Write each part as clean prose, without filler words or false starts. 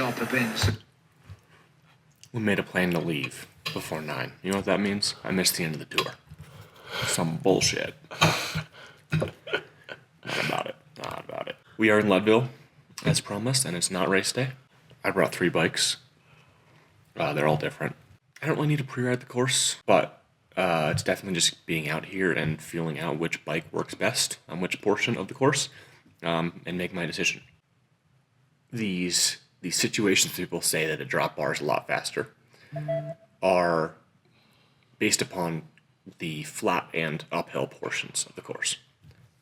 sharp events. We made a plan to leave before 9. You know what that means? I missed the end of the tour. Some bullshit. Not about it. Not about it. We are in Leadville, as promised, and it's not race day. I brought 3 bikes. They're all different. I don't really need to pre-ride the course, but it's definitely just being out here and feeling out which bike works best on which portion of the course, and make my decision. These situations people say that a drop bar is a lot faster are based upon the flat and uphill portions of the course.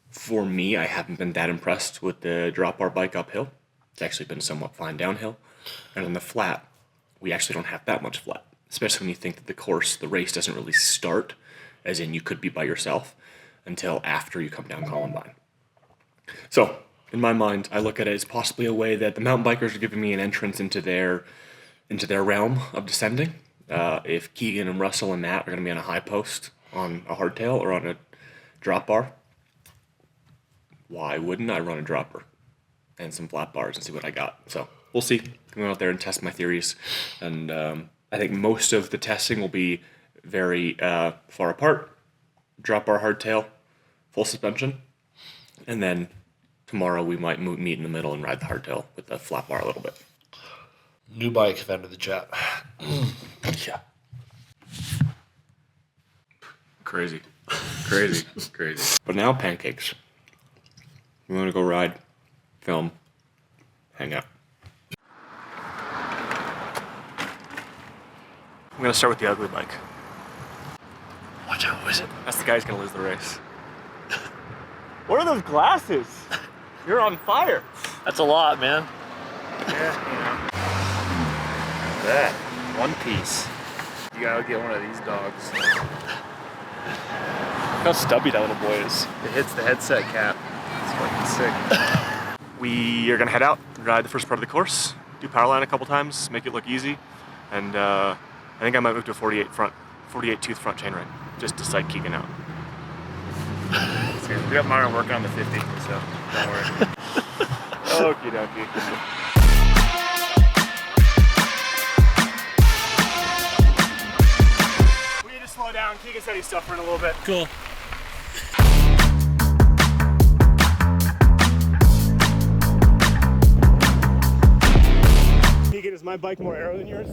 For me, I haven't been that impressed with the drop bar bike uphill. It's actually been somewhat fine downhill. And on the flat, we actually don't have that much flat, especially when you think that the race doesn't really start, as in you could be by yourself, until after you come down Columbine. So, in my mind, I look at it as possibly a way that the mountain bikers are giving me an entrance into their realm of descending. If Keegan and Russell and Matt are going to be on a high post on a hardtail or on a drop bar, why wouldn't I run a dropper and some flat bars and see what I got? So we'll see. I'm going out there and test my theories. And I think most of the testing will be very far apart. Drop bar, hardtail, full suspension. And then tomorrow we might meet in the middle and ride the hardtail with the flat bar a little bit. New bike have entered the chat. Yeah. Crazy. But now pancakes. We want to go ride, film, hang out. I'm going to start with the ugly bike. Watch out, who is it? That's the guy who's going to lose the race. What are those glasses? You're on fire. That's a lot, man. Yeah. That one piece. You gotta get one of these dogs. Look how stubby that little boy is. It hits the headset cap. It's fucking sick. We are going to head out, ride the first part of the course, do power line a couple times, make it look easy, and I think I might move to a 48 tooth front chainring, just to psych Keegan out. We got Myron working on the 50, so don't worry. Okie dokie. We need to slow down. Keegan said he's suffering a little bit. Cool. Keegan, is my bike more aero than yours?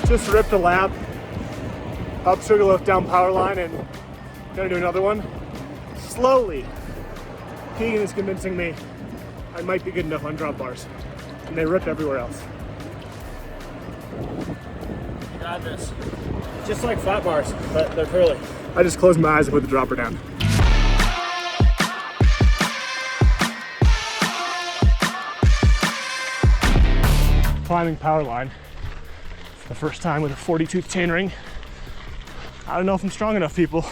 Just ripped a lap up Sugarloaf down power line and gonna do another one. Slowly, Keegan is convincing me I might be good enough on drop bars, and they rip everywhere else. You got this. Just like flat bars, but they're curly. I just closed my eyes and put the dropper down. Climbing power line. The first time with a 40-tooth chainring. I don't know if I'm strong enough, people.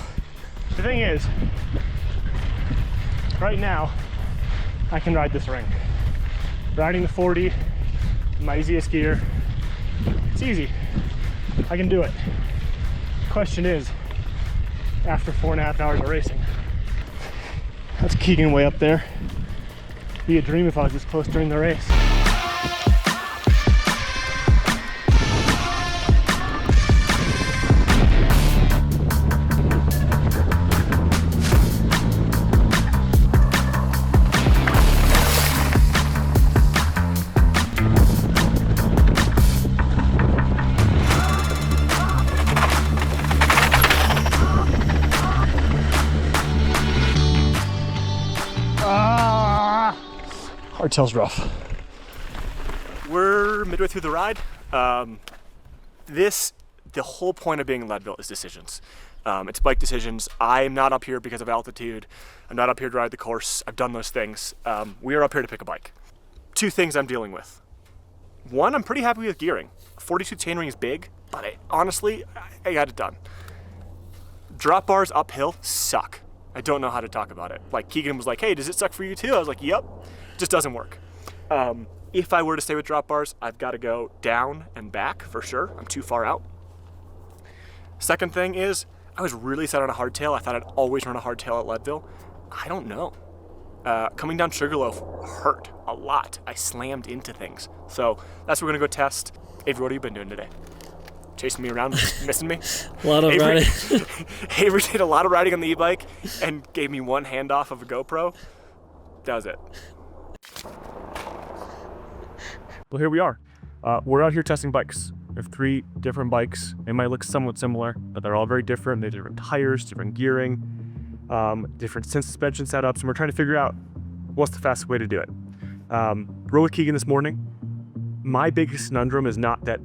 The thing is, right now, I can ride this ring. Riding the 40, my easiest gear, it's easy. I can do it. Question is, after 4.5 hours of racing. That's Keegan way up there. It'd be a dream if I was this close during the race. Hardtail's rough. We're midway through the ride. The whole point of being in Leadville is decisions. It's bike decisions. I'm not up here because of altitude. I'm not up here to ride the course. I've done those things. We are up here to pick a bike. 2 things I'm dealing with. 1, I'm pretty happy with gearing. 42 chainring is big, but honestly, I got it done. Drop bars uphill suck. I don't know how to talk about it. Like Keegan was like, hey, does it suck for you too? I was like, yep, just doesn't work. If I were to stay with drop bars, I've got to go down and back for sure. I'm too far out. Second thing is, I was really set on a hardtail. I thought I'd always run a hardtail at Leadville. I don't know. Coming down Sugarloaf hurt a lot. I slammed into things. So that's what we're gonna go test. Avery, what have you been doing today? Chasing me around, missing me? A lot of riding. Avery did a lot of riding on the e-bike and gave me one handoff of a GoPro. That was it. Well, here we are. We're out here testing bikes. We have 3 different bikes. They might look somewhat similar, but they're all very different. They have different tires, different gearing, different suspension setups, and we're trying to figure out what's the fastest way to do it. Rode with Keegan this morning. My biggest conundrum is not that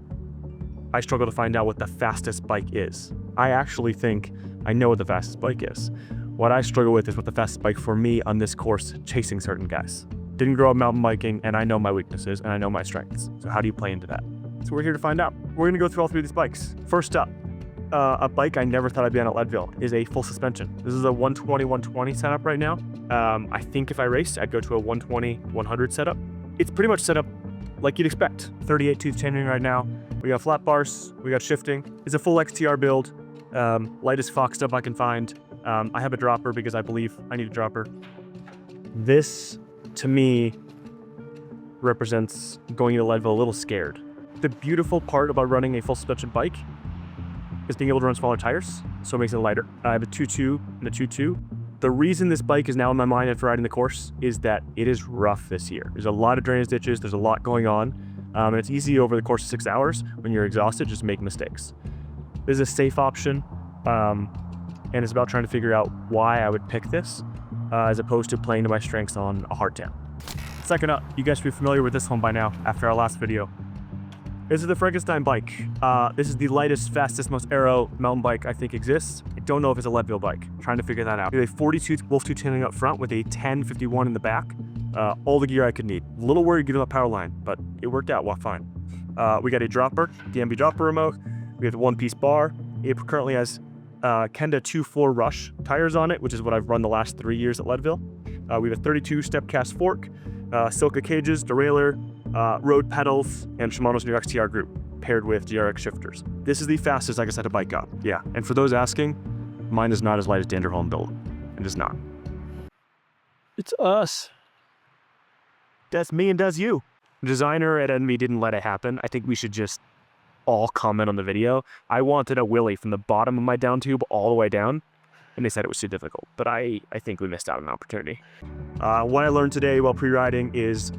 I struggle to find out what the fastest bike is. I actually think I know what the fastest bike is. What I struggle with is what the fastest bike for me on this course chasing certain guys. Didn't grow up mountain biking, and I know my weaknesses, and I know my strengths. So how do you play into that? So we're here to find out. We're gonna go through all 3 of these bikes. First up, a bike I never thought I'd be on at Leadville is a full suspension. This is a 120/120 setup right now. I think if I raced, I'd go to a 120/100 setup. It's pretty much set up like you'd expect. 38 tooth chainring right now. We got flat bars, we got shifting. It's a full XTR build, lightest Fox stuff I can find. I have a dropper because I believe I need a dropper. This, to me, represents going to Leadville a little scared. The beautiful part about running a full suspension bike is being able to run smaller tires, so it makes it lighter. I have a 2.2 and a 2.2. The reason this bike is now in my mind after riding the course is that it is rough this year. There's a lot of drainage ditches, there's a lot going on, and it's easy over the course of 6 hours when you're exhausted just to make mistakes. This is a safe option, and it's about trying to figure out why I would pick this as opposed to playing to my strengths on a hardtail. Second up, you guys should be familiar with this one by now after our last video. This is the Frankenstein bike. This is the lightest, fastest, most aero mountain bike I think exists. I don't know if it's a Leadville bike. I'm trying to figure that out. We have a 42 Wolf 2 chainring up front with a 1051 in the back. All the gear I could need. A little worried getting that power line, but it worked out fine. We got a dropper, the MB dropper remote. We have the 1-piece bar. It currently has Kenda 2.4 Rush tires on it, which is what I've run the last 3 years at Leadville. We have a 32 step cast fork, Silka cages, derailleur, road pedals, and Shimano's new XTR group, paired with GRX shifters. This is the fastest I can set a bike up. Yeah, and for those asking, mine is not as light as Danderholm built. It is not. It's us. That's me and that's you. The designer at NV didn't let it happen. I think we should just all comment on the video. I wanted a wheelie from the bottom of my down tube all the way down, and they said it was too difficult, but I think we missed out on an opportunity. What I learned today while pre-riding is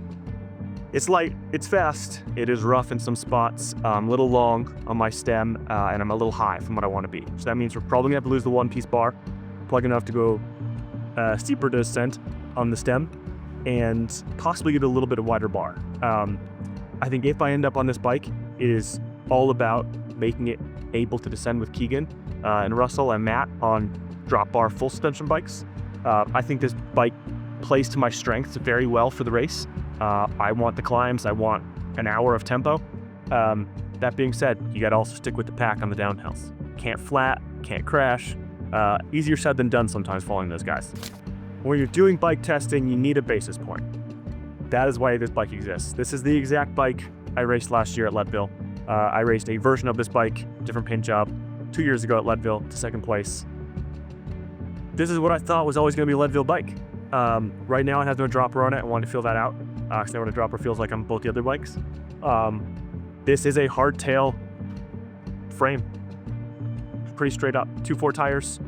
it's light, it's fast, it is rough in some spots, I'm a little long on my stem, and I'm a little high from what I want to be. So that means we're probably gonna have to lose the 1-piece bar, plug enough to go steeper descent on the stem, and possibly get a little bit of wider bar. I think if I end up on this bike, it is all about making it able to descend with Keegan and Russell and Matt on drop bar full suspension bikes. I think this bike plays to my strengths very well for the race. I want the climbs, I want an hour of tempo. That being said, you gotta also stick with the pack on the downhills. Can't flat, can't crash. Easier said than done sometimes following those guys. When you're doing bike testing, you need a basis point. That is why this bike exists. This is the exact bike I raced last year at Leadville. I raced a version of this bike, different paint job, 2 years ago at Leadville to second place. This is what I thought was always gonna be a Leadville bike. Right now it has no dropper on it. I wanted to feel that out. Because what a dropper feels like on both the other bikes. This is a hardtail frame. Pretty straight up. 2.4 tires,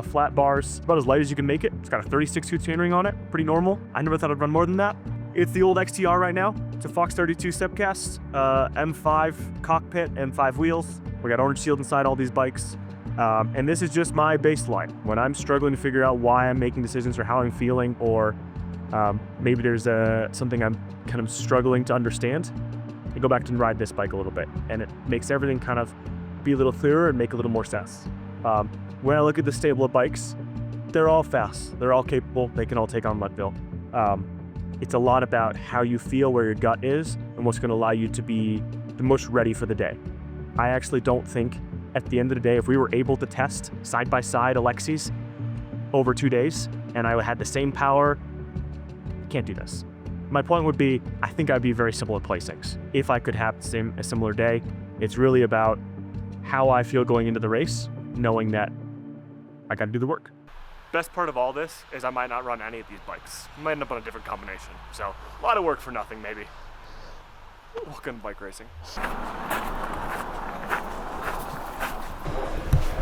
flat bars, about as light as you can make it. It's got a 36 tooth chainring on it, pretty normal. I never thought I'd run more than that. It's the old XTR right now. It's a Fox 32 stepcast, M5 cockpit, M5 wheels. We got orange sealed inside all these bikes. And this is just my baseline. When I'm struggling to figure out why I'm making decisions or how I'm feeling, or maybe there's something I'm kind of struggling to understand, I go back and ride this bike a little bit, and it makes everything kind of be a little clearer and make a little more sense. When I look at the stable of bikes, they're all fast, they're all capable, they can all take on Leadville. It's a lot about how you feel, where your gut is, and what's going to allow you to be the most ready for the day. I actually don't think, at the end of the day, if we were able to test side by side Alexey's, over 2 days and I had the same power, can't do this. My point would be, I think I'd be very simple at placings. If I could have a similar day, it's really about how I feel going into the race, knowing that I gotta do the work. Best part of all this is I might not run any of these bikes. I might end up on a different combination. So a lot of work for nothing, maybe. Welcome to bike racing.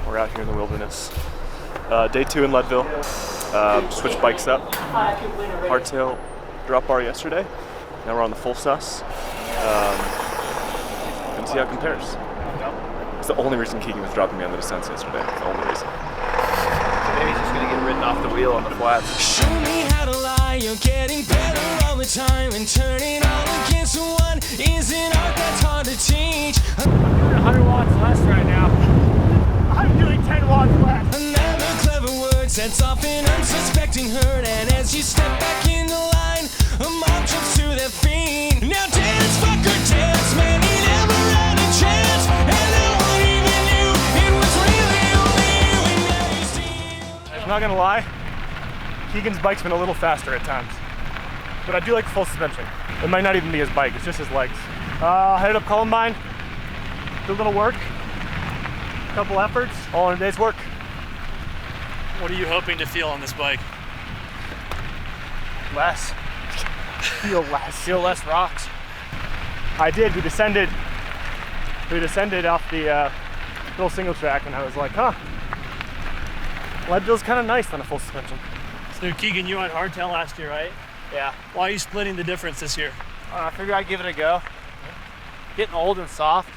We're out here in the wilderness. Day 2 in Leadville. Switched bikes up. Hardtail drop bar yesterday. Now we're on the full sus. And see how it compares. It's the only reason Keegan was dropping me on the descents yesterday. It's the only reason. Maybe he's just gonna get ridden off the wheel on the flats. Show me how to lie, you're getting better all the time, and turning all against one is an art that's hard to teach. I'm doing 100 watts less right now. I'm doing 10 watts less. Another clever word sets off an unsuspecting hurt, and as you step back in the line, a mob jumps to their feet. Now dance, fucker, dance, man, he never had a chance, and no one even knew it was really only you, and now you see. I'm not gonna lie, Keegan's bike's been a little faster at times. But I do like the full suspension. It might not even be his bike, it's just his legs. Headed up Columbine, did a little work, a couple efforts, all in a day's work. What are you hoping to feel on this bike? Less. Feel less. Feel less rocks. I did, we descended off the little single track and I was like, huh, Leadville's kind of nice on a full suspension. So Keegan, you went hardtail last year, right? Yeah. Why are you splitting the difference this year? I figured I'd give it a go. Getting old and soft.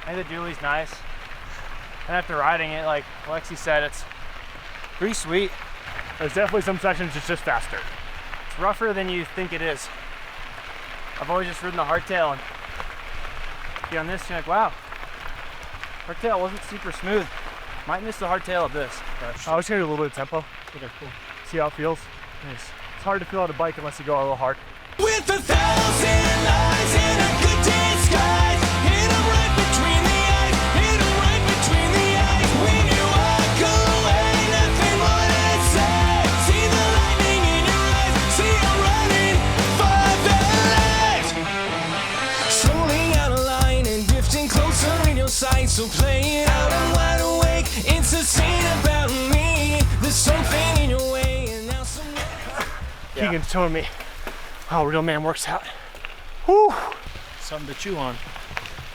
I think the dually's nice. And after riding it, like Alexey said, it's pretty sweet. There's definitely some sections it's just faster. It's rougher than you think it is. I've always just ridden the hardtail and get on this, you're like, wow, hardtail wasn't super smooth. Might miss the hardtail of this. I was gonna do a little bit of tempo. Okay, cool. See how it feels. Nice. It's hard to feel out a bike unless you go a little hard. With 1,000 eyes and a good disguise, hit 'em right between the eyes, hit 'em right between the eyes. When you walk away, nothing more to say. See the lightning in your eyes, see 'em running for their lives. Strolling out of line and drifting closer in your sight, so play it out, I'm wide awake. It's a scene about me. There's something in your way, and now some. Keegan's showing me how a real man works out. Whew. Something to chew on.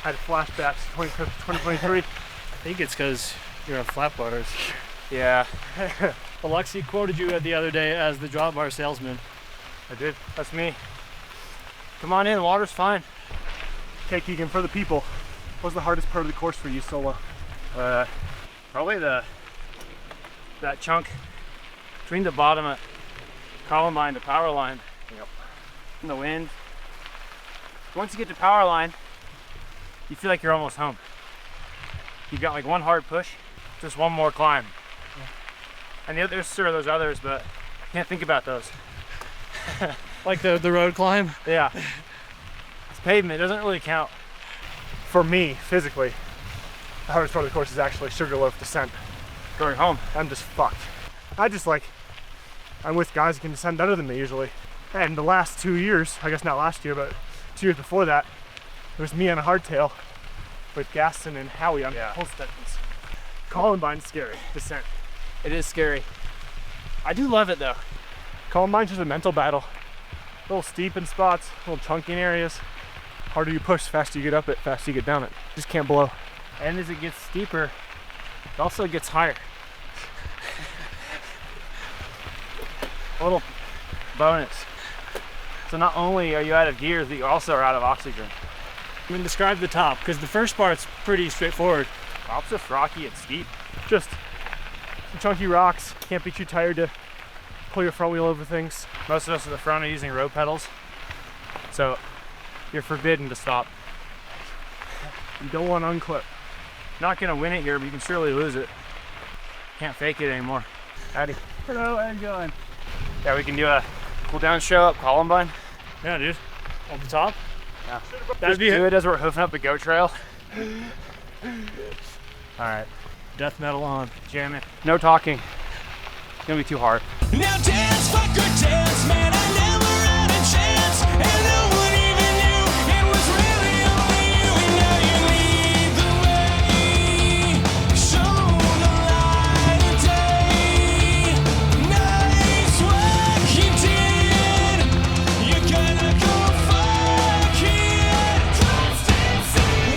I had flashbacks to 2023. I think it's because you're on flat bars. Yeah. Alexey quoted you the other day as the drop bar salesman. I did. That's me. Come on in, water's fine. Okay, Keegan, for the people, what was the hardest part of the course for you solo? Probably that chunk between the bottom of Columbine to power line. Yep. In the wind. Once you get to power line, you feel like you're almost home. You've got like one hard push, just one more climb. And there's sure those others, but I can't think about those. Like the road climb? Yeah. It's pavement, it doesn't really count. For me, physically, the hardest part of the course is actually Sugarloaf descent. Going home. I'm just fucked. I'm with guys who can descend better than me usually. And the last 2 years, I guess not last year, but 2 years before that, it was me on a hardtail with Gaston and Howie on full suspensions. Columbine's scary, descent. It is scary. I do love it though. Columbine's just a mental battle. A little steep in spots, a little chunky in areas. Harder you push, faster you get up it, faster you get down it. Just can't blow. And as it gets steeper, it also gets higher. A little bonus. So not only are you out of gears, but you also are out of oxygen. I mean, describe the top, because the first part's pretty straightforward. Top's just rocky and steep. Just some chunky rocks. Can't be too tired to pull your front wheel over things. Most of us at the front are using road pedals, so you're forbidden to stop. You don't want to unclip. Not gonna win it here, but you can surely lose it. Can't fake it anymore. Howdy. Hello, how you going? Yeah, we can do a cool down show up Columbine. Yeah, dude. On the top? Yeah. That'd be Do it as we're hoofing up the goat trail. All right, death metal on. jam it. No talking. It's gonna be too hard. Now dance, fucker, dance, man. I never had a chance, and no one even knew it was really only you. And now you lead the way, show the light of day. Nice work you did. You're gonna go far, kid.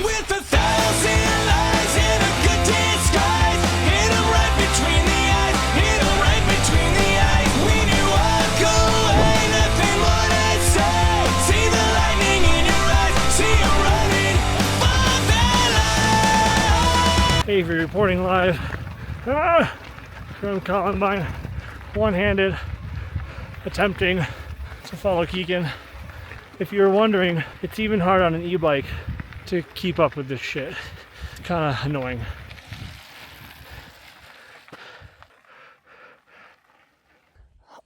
With 1,000 lies and a good disguise, hit 'em right between the eyes, hit 'em right between the eyes. When you walk away, nothing more to say. See the lightning in your eyes, see you running for that light. Avery reporting live from Columbine, one-handed attempting to follow Keegan. If you're wondering, it's even hard on an e-bike to keep up with this shit. It's kind of annoying.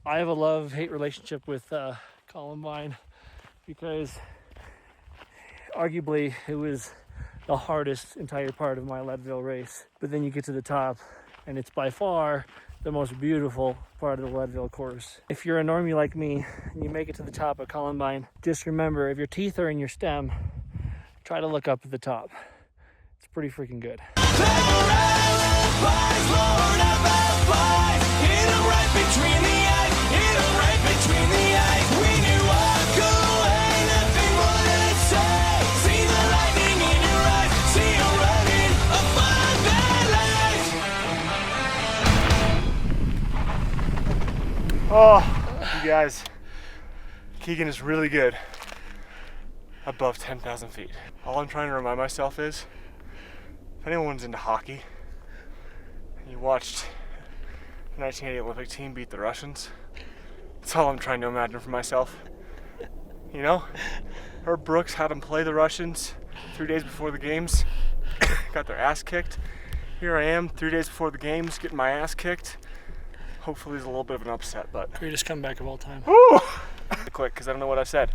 I have a love-hate relationship with Columbine because arguably it was the hardest entire part of my Leadville race. But then you get to the top and it's by far the most beautiful part of the Leadville course. If you're a normie like me and you make it to the top of Columbine, just remember, if your teeth are in your stem, try to look up at the top. It's pretty freaking good. Oh, you guys, Keegan is really good above 10,000 feet. All I'm trying to remind myself is, if anyone's into hockey, and you watched the 1980 Olympic team beat the Russians, that's all I'm trying to imagine for myself. You know, Herb Brooks had them play the Russians 3 days before the games, got their ass kicked. Here I am, 3 days before the games, getting my ass kicked. Hopefully there's a little bit of an upset, but... Greatest comeback of all time. Woo! Quick, because I don't know what I said.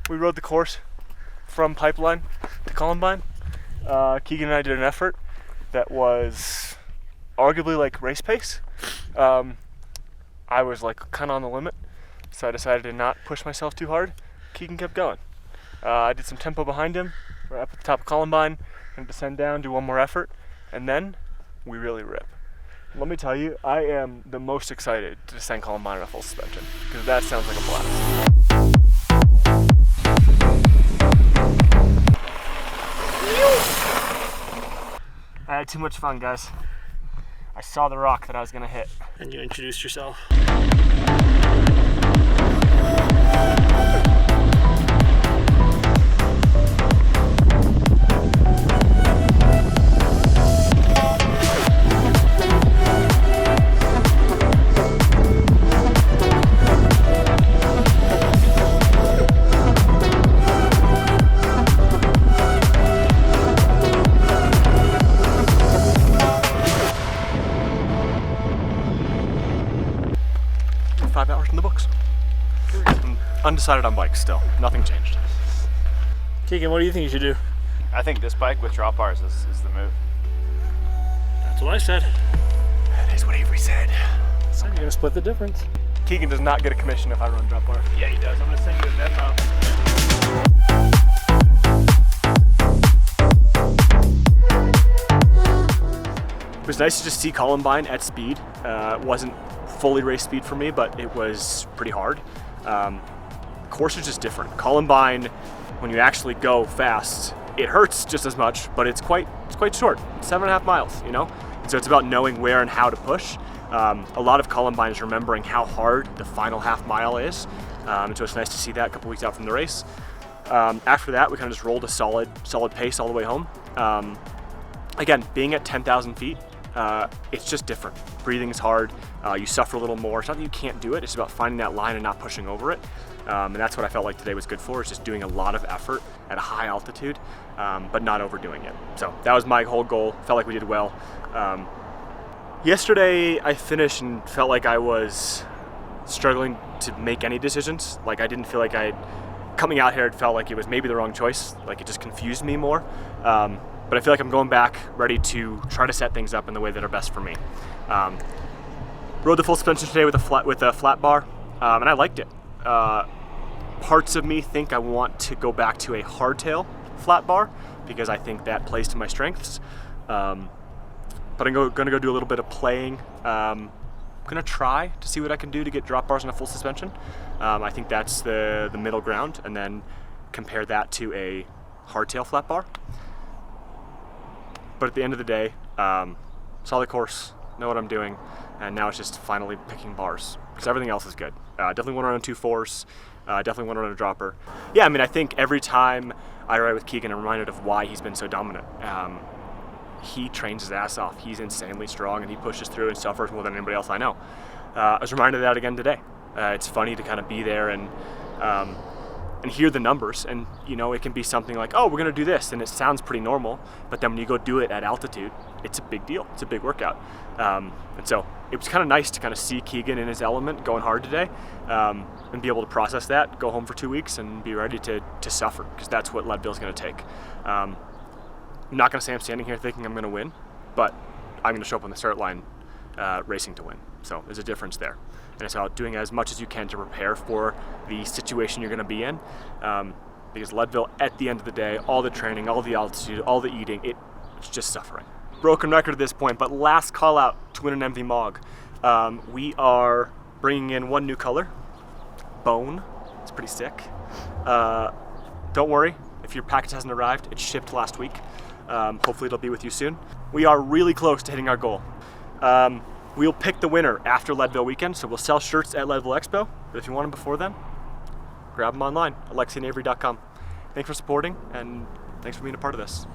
We rode the course from Pipeline to Columbine. Keegan and I did an effort that was arguably like race pace. I was like kind of on the limit, so I decided to not push myself too hard. Keegan kept going. I did some tempo behind him. We're up at the top of Columbine, gonna descend down, do one more effort, and then we really rip. Let me tell you, I am the most excited to descend Columbine on a full suspension, because that sounds like a blast. I had too much fun, guys. I saw the rock that I was gonna hit. And you introduced yourself. Undecided on bikes still. Nothing changed. Keegan, what do you think you should do? I think this bike with drop bars is the move. That's what I said. That is what Avery said. So you're gonna split the difference. Keegan does not get a commission if I run drop bar. Yeah, he does. I'm gonna send you a Venmo. It was nice to just see Columbine at speed. It wasn't fully race speed for me, but it was pretty hard. Course is just different. Columbine, when you actually go fast, it hurts just as much, but it's quite short. It's 7.5 miles, you know? And so it's about knowing where and how to push. A lot of Columbine is remembering how hard the final half mile is. And so it's nice to see that a couple weeks out from the race. After that, we kind of just rolled a solid pace all the way home. Again, being at 10,000 feet, it's just different. Breathing is hard. You suffer a little more. It's not that you can't do it. It's about finding that line and not pushing over it. And that's what I felt like today was good for, is just doing a lot of effort at a high altitude, but not overdoing it. So that was my whole goal. Felt like we did well. Yesterday I finished and felt like I was struggling to make any decisions. Like I didn't feel like coming out here, it felt like it was maybe the wrong choice. Like it just confused me more. But I feel like I'm going back ready to try to set things up in the way that are best for me. Rode the full suspension today with a flat bar, and I liked it. Parts of me think I want to go back to a hardtail flat bar because I think that plays to my strengths. But I'm gonna go do a little bit of playing. I'm gonna try to see what I can do to get drop bars on a full suspension. I think that's the middle ground, and then compare that to a hardtail flat bar. But at the end of the day, solid course, know what I'm doing, and now it's just finally picking bars because everything else is good. Definitely want to run on 2.4s. Definitely want to run a dropper. Yeah, I mean, I think every time I ride with Keegan, I'm reminded of why he's been so dominant. He trains his ass off. He's insanely strong, and he pushes through and suffers more than anybody else I know. I was reminded of that again today. It's funny to kind of be there and hear the numbers, and you know, it can be something like, oh, we're gonna do this, and it sounds pretty normal, but then when you go do it at altitude, it's a big deal. It's a big workout. And so it was kind of nice to kind of see Keegan in his element going hard today, and be able to process that, go home for 2 weeks, and be ready to suffer, because that's what Leadville's gonna take. I'm not gonna say I'm standing here thinking I'm gonna win, but I'm gonna show up on the start line racing to win. So there's a difference there. And it's about doing as much as you can to prepare for the situation you're gonna be in. Because Leadville, at the end of the day, all the training, all the altitude, all the eating, it's just suffering. Broken record at this point, but last call out to win an MV Mog. We are bringing in one new color, Bone. It's pretty sick. Don't worry, if your package hasn't arrived, it shipped last week. Hopefully it'll be with you soon. We are really close to hitting our goal. We'll pick the winner after Leadville weekend, so we'll sell shirts at Leadville Expo, but if you want them before then, grab them online, alexeyandavery.com. Thanks for supporting, and thanks for being a part of this.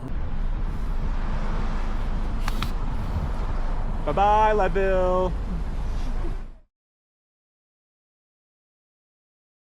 Bye-bye, Leadville.